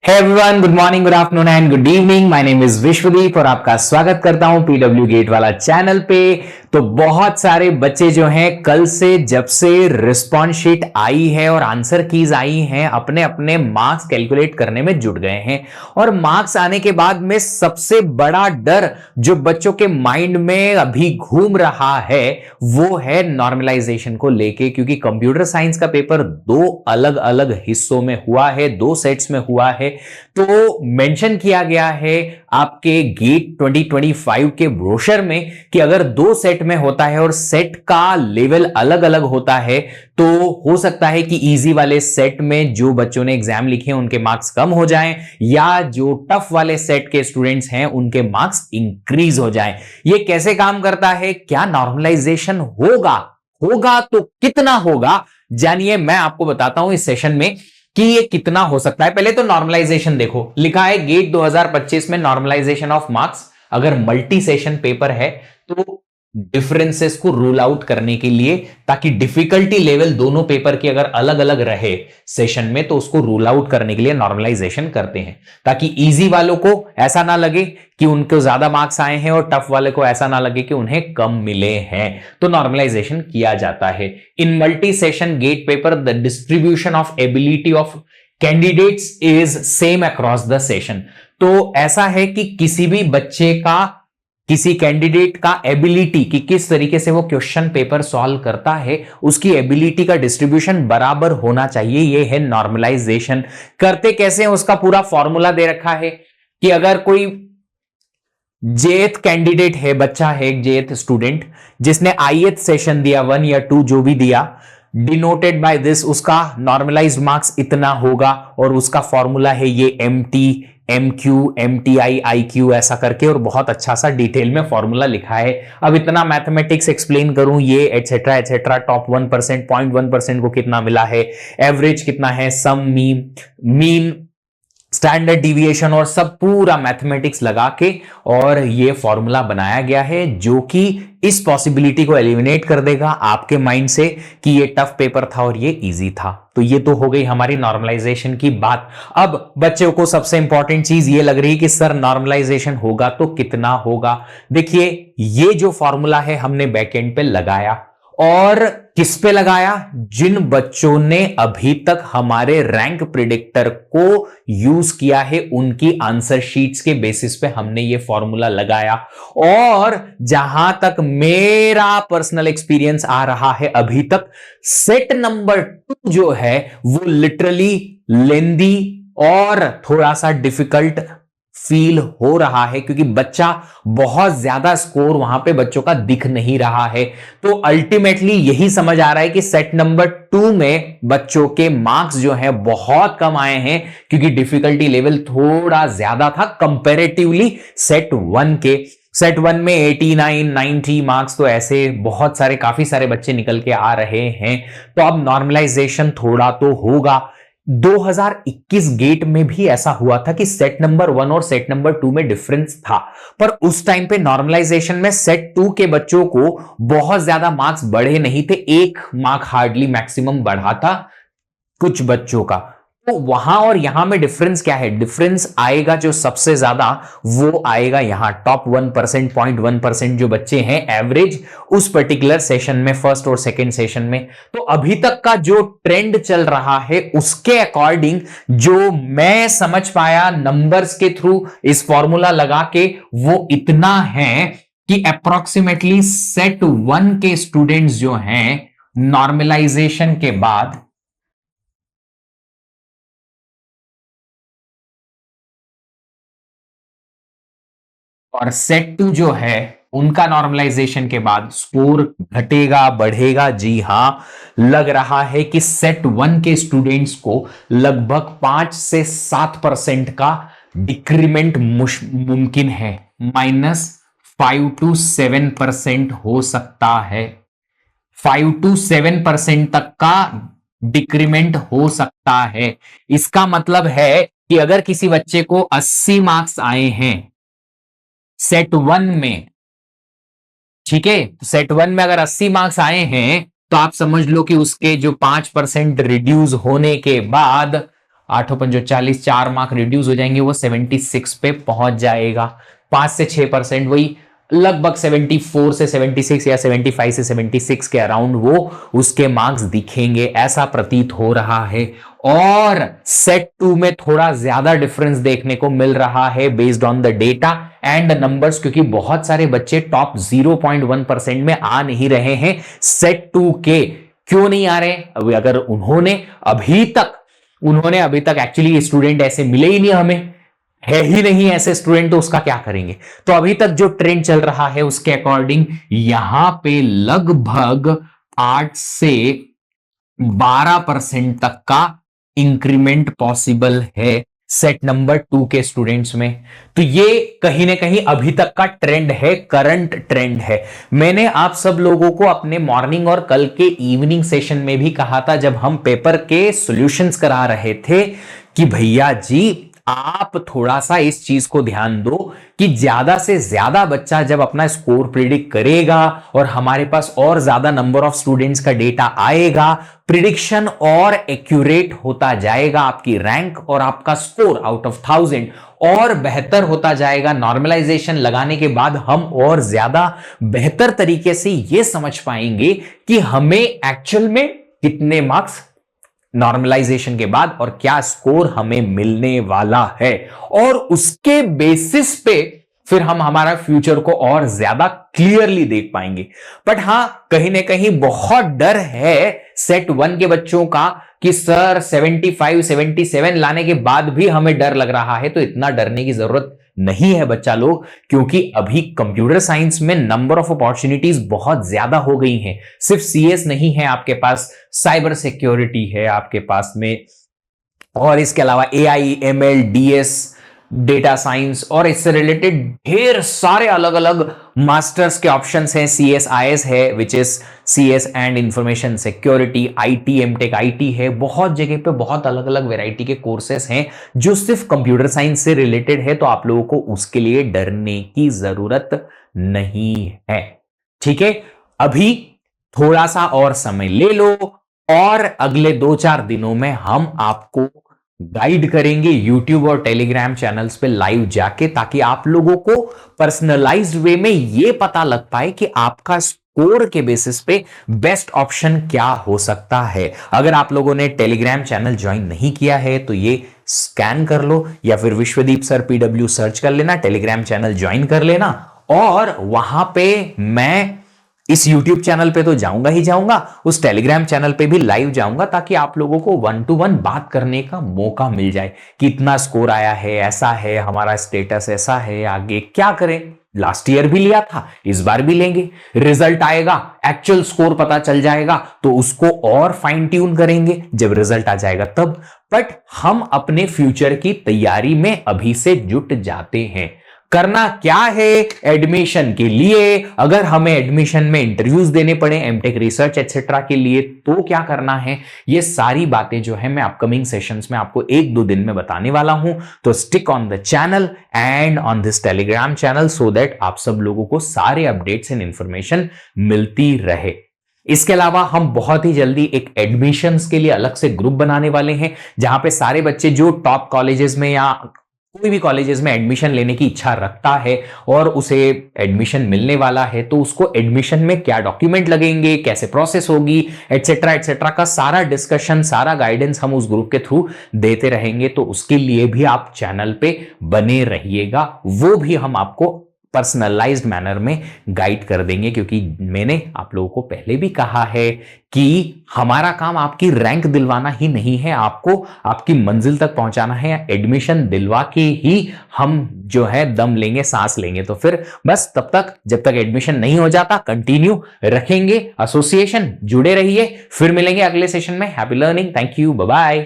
Hey everyone, good morning, good afternoon and good evening. My name is Vishwadeep और आपका स्वागत करता हूं पीडब्ल्यू गेट वाला चैनल पे। तो बहुत सारे बच्चे जो हैं कल से जब से रिस्पॉन्स शीट आई है और आंसर कीज आई हैं अपने अपने मार्क्स कैलकुलेट करने में जुट गए हैं। और मार्क्स आने के बाद में सबसे बड़ा डर जो बच्चों के माइंड में अभी घूम रहा है वो है नॉर्मलाइजेशन को लेके, क्योंकि कंप्यूटर साइंस का पेपर दो अलग अलग हिस्सों में हुआ है, दो सेट्स में हुआ है। तो मेंशन किया गया है आपके गेट 2025 के ब्रोशर में कि अगर दो सेट में होता है और सेट का लेवल अलग अलग होता है तो हो सकता है कि इजी वाले सेट में जो बच्चों ने एग्जाम लिखे उनके मार्क्स कम हो जाएं या जो टफ वाले सेट के स्टूडेंट्स हैं उनके मार्क्स इंक्रीज हो जाएं। ये कैसे काम करता है, क्या नॉर्मलाइजेशन होगा तो कितना होगा, जानिए मैं आपको बताता हूं इस सेशन में कि ये कितना हो सकता है। पहले तो नॉर्मलाइजेशन देखो, लिखा है गेट 2025 में नॉर्मलाइजेशन ऑफ मार्क्स। अगर मल्टी सेशन पेपर है तो डिफरेंसेस को रूल आउट करने के लिए, ताकि डिफिकल्टी लेवल दोनों पेपर की अगर अलग अलग रहे सेशन में तो उसको रूल आउट करने के लिए नॉर्मलाइजेशन करते हैं, ताकि इजी वालों को ऐसा ना लगे कि उनको ज्यादा मार्क्स आए हैं और टफ वाले को ऐसा ना लगे कि उन्हें कम मिले हैं। तो नॉर्मलाइजेशन किया जाता है। In multi session GATE paper the distribution of ability of candidates is same across the session. तो ऐसा है कि किसी भी बच्चे का, किसी कैंडिडेट का एबिलिटी कि किस तरीके से वो क्वेश्चन पेपर सॉल्व करता है, उसकी एबिलिटी का डिस्ट्रीब्यूशन बराबर होना चाहिए। ये है नॉर्मलाइजेशन। करते कैसे हैं उसका पूरा फॉर्मूला दे रखा है कि अगर कोई जेथ कैंडिडेट है, बच्चा है एक जेथ स्टूडेंट जिसने आईएथ सेशन दिया 1 या 2 जो भी दिया, डिनोटेड बाय दिस, उसका नॉर्मलाइज्ड मार्क्स इतना होगा और उसका फॉर्मूला है ये MT MQ MTI IQ ऐसा करके, और बहुत अच्छा सा डिटेल में फॉर्मूला लिखा है। अब इतना मैथमेटिक्स एक्सप्लेन करूं ये एटसेट्रा एटसेट्रा, टॉप 1%, 0.1% को कितना मिला है, एवरेज कितना है, सम मीन स्टैंडर्ड डिविएशन और सब पूरा मैथमेटिक्स लगा के और ये फॉर्मूला बनाया गया है जो कि इस पॉसिबिलिटी को एलिमिनेट कर देगा आपके माइंड से कि ये टफ पेपर था और ये इजी था। तो ये तो हो गई हमारी नॉर्मलाइजेशन की बात। अब बच्चों को सबसे इंपॉर्टेंट चीज ये लग रही है कि सर नॉर्मलाइजेशन होगा तो कितना होगा। देखिए ये जो फॉर्मूला है हमने बैकएंड पे लगाया, और किस पे लगाया, जिन बच्चों ने अभी तक हमारे रैंक प्रिडिक्टर को यूज किया है उनकी आंसर शीट्स के बेसिस पे हमने ये फॉर्मूला लगाया। और जहां तक मेरा पर्सनल एक्सपीरियंस आ रहा है अभी तक, सेट नंबर 2 जो है वो लिटरली लेंदी और थोड़ा सा डिफिकल्ट फील हो रहा है, क्योंकि बच्चा बहुत ज्यादा स्कोर वहां पे बच्चों का दिख नहीं रहा है। तो अल्टीमेटली यही समझ आ रहा है कि सेट नंबर 2 में बच्चों के मार्क्स जो हैं बहुत कम आए हैं, क्योंकि डिफिकल्टी लेवल थोड़ा ज्यादा था कंपैरेटिवली सेट 1 के। सेट 1 में 89 90 मार्क्स, तो ऐसे बहुत सारे, काफी सारे बच्चे निकल के आ रहे हैं। तो अब नॉर्मलाइजेशन थोड़ा तो होगा। 2021 गेट में भी ऐसा हुआ था कि सेट नंबर 1 और सेट नंबर 2 में डिफरेंस था, पर उस टाइम पे नॉर्मलाइजेशन में सेट 2 के बच्चों को बहुत ज्यादा मार्क्स बढ़े नहीं थे, 1 मार्क हार्डली मैक्सिमम बढ़ा था कुछ बच्चों का। तो वहां और यहां में डिफरेंस क्या है, डिफरेंस आएगा जो सबसे ज्यादा वो आएगा यहां टॉप 1%, 0.1% जो बच्चे हैं एवरेज उस पर्टिकुलर सेशन में, फर्स्ट और सेकंड सेशन में। तो अभी तक का जो ट्रेंड चल रहा है उसके अकॉर्डिंग जो मैं समझ पाया नंबर्स के थ्रू इस फॉर्मूला लगा के, वो इतना है कि अप्रोक्सीमेटली सेट 1 के स्टूडेंट्स जो हैं नॉर्मलाइजेशन के बाद और सेट 2 जो है उनका नॉर्मलाइजेशन के बाद स्कोर घटेगा बढ़ेगा। जी हां, लग रहा है कि सेट 1 के स्टूडेंट्स को लगभग 5 से 7% का डिक्रीमेंट मुमकिन है, -5 to 7% हो सकता है। 5 to 7% तक का डिक्रीमेंट हो सकता है। इसका मतलब है कि अगर किसी बच्चे को 80 मार्क्स आए हैं सेट 1 में, ठीक है, तो सेट 1 में अगर 80 मार्क्स आए हैं तो आप समझ लो कि उसके जो 5% रिड्यूस होने के बाद 8 पंजो 40, 4 मार्क रिड्यूस हो जाएंगे, वो 76 पे पहुंच जाएगा। 5 से 6% वही लगभग 74 से 76 या 75 से 76 के अराउंड वो उसके मार्क्स दिखेंगे, ऐसा प्रतीत हो रहा है। और सेट 2 में थोड़ा ज्यादा डिफरेंस देखने को मिल रहा है based on the data and numbers, क्योंकि बहुत सारे बच्चे टॉप 0.1% में आ नहीं रहे हैं सेट 2 के। क्यों नहीं आ रहे? अगर उन्होंने अभी तक एक्चुअली स्टूडेंट ऐसे मिले ही नहीं, हमें है ही नहीं ऐसे स्टूडेंट, तो उसका क्या करेंगे? तो अभी तक जो ट्रेंड चल रहा है उसके अकॉर्डिंग यहां पे लगभग 8 से 12% तक का इंक्रीमेंट पॉसिबल है सेट नंबर 2 के स्टूडेंट्स में। तो ये कहीं ना कहीं अभी तक का ट्रेंड है, करंट ट्रेंड है। मैंने आप सब लोगों को अपने मॉर्निंग और कल के इवनिंग सेशन में भी कहा था, जब हम पेपर के सॉल्यूशंस करा रहे थे, कि भैया जी आप थोड़ा सा इस चीज को ध्यान दो कि ज्यादा से ज्यादा बच्चा जब अपना स्कोर प्रिडिक्ट करेगा और हमारे पास और ज्यादा नंबर ऑफ स्टूडेंट्स का डेटा आएगा, प्रिडिक्शन और एक्यूरेट होता जाएगा, आपकी रैंक और आपका स्कोर आउट ऑफ 1000 और बेहतर होता जाएगा। नॉर्मलाइजेशन लगाने के बाद हम और ज्यादा बेहतर तरीके से यह समझ पाएंगे कि हमें एक्चुअल में कितने मार्क्स नॉर्मलाइजेशन के बाद और क्या स्कोर हमें मिलने वाला है, और उसके बेसिस पे फिर हम हमारा फ्यूचर को और ज्यादा क्लियरली देख पाएंगे। बट हां, कहीं ना कहीं बहुत डर है सेट 1 के बच्चों का कि सर 75 77 लाने के बाद भी हमें डर लग रहा है। तो इतना डरने की जरूरत नहीं है बच्चा लोग, क्योंकि अभी कंप्यूटर साइंस में नंबर ऑफ अपॉर्चुनिटीज बहुत ज्यादा हो गई हैं। सिर्फ सीएस नहीं है आपके पास, साइबर सिक्योरिटी है आपके पास में, और इसके अलावा AI, ML, DS, data science और इससे रिलेटेड ढेर सारे अलग अलग मास्टर्स के ऑप्शंस हैं। सीएसआईएस है which is CS and information security, IT, MTech IT है। बहुत जगह पे बहुत अलग अलग वैरायटी के कोर्सेस हैं जो सिर्फ कंप्यूटर साइंस से रिलेटेड है, तो आप लोगों को उसके लिए डरने की जरूरत नहीं है। ठीक है, अभी थोड़ा सा और समय ले लो और अगले 2-4 दिनों में हम आपको गाइड करेंगे YouTube और टेलीग्राम चैनल्स पे लाइव जाके, ताकि आप लोगों को पर्सनलाइज्ड वे में यह पता लग पाए कि आपका स्कोर के बेसिस पे बेस्ट ऑप्शन क्या हो सकता है। अगर आप लोगों ने टेलीग्राम चैनल ज्वाइन नहीं किया है तो ये स्कैन कर लो, या फिर विश्वदीप सर PW सर्च कर लेना, टेलीग्राम चैनल ज्वाइन कर लेना, और वहां पे मैं इस YouTube चैनल पे तो जाऊंगा ही जाऊंगा, उस टेलीग्राम चैनल पे भी लाइव जाऊंगा, ताकि आप लोगों को 1 to 1 बात करने का मौका मिल जाए। कितना स्कोर आया है, ऐसा है, हमारा स्टेटस ऐसा है, आगे क्या करें। लास्ट ईयर भी लिया था, इस बार भी लेंगे। रिजल्ट आएगा, एक्चुअल स्कोर पता चल जाएगा, तो उसको और फाइन ट्यून करेंगे जब रिजल्ट आ जाएगा तब। बट हम अपने फ्यूचर की तैयारी में अभी से जुट जाते हैं। करना क्या है एडमिशन के लिए? अगर हमें एडमिशन में इंटरव्यूज देने पड़े एमटेक रिसर्च एक्सेट्रा के लिए, तो क्या करना है? ये सारी बातें जो है मैं अपकमिंग सेशंस में आपको 1-2 दिन में बताने वाला हूं। तो stick on the channel and on this Telegram channel, so that आप सब लोगों को सारे अपडेट्स एंड इंफॉर्मेशन मिलती रहे। इसके अलावा हम बहुत ही जल्दी एक एडमिशंस के लिए अलग से ग्रुप बनाने वाले हैं, जहां पे सारे बच्चे जो टॉप कॉलेजेस में या कोई भी कॉलेजेस में एडमिशन लेने की इच्छा रखता है और उसे एडमिशन मिलने वाला है, तो उसको एडमिशन में क्या डॉक्यूमेंट लगेंगे, कैसे प्रोसेस होगी, एटसेट्रा एटसेट्रा का सारा डिस्कशन, सारा गाइडेंस हम उस ग्रुप के थ्रू देते रहेंगे। तो उसके लिए भी आप चैनल पे बने रहिएगा, वो भी हम आपको पर्सनलाइज्ड मैनर में गाइड कर देंगे, क्योंकि मैंने आप लोगों को पहले भी कहा है कि हमारा काम आपकी रैंक दिलवाना ही नहीं है, आपको आपकी मंजिल तक पहुंचाना है। एडमिशन दिलवा के ही हम जो है दम लेंगे, सांस लेंगे। तो फिर बस तब तक, जब तक एडमिशन नहीं हो जाता, कंटिन्यू रखेंगे एसोसिएशन, जुड़े रहिए। फिर मिलेंगे अगले सेशन में। Happy learning, thank you, bye bye.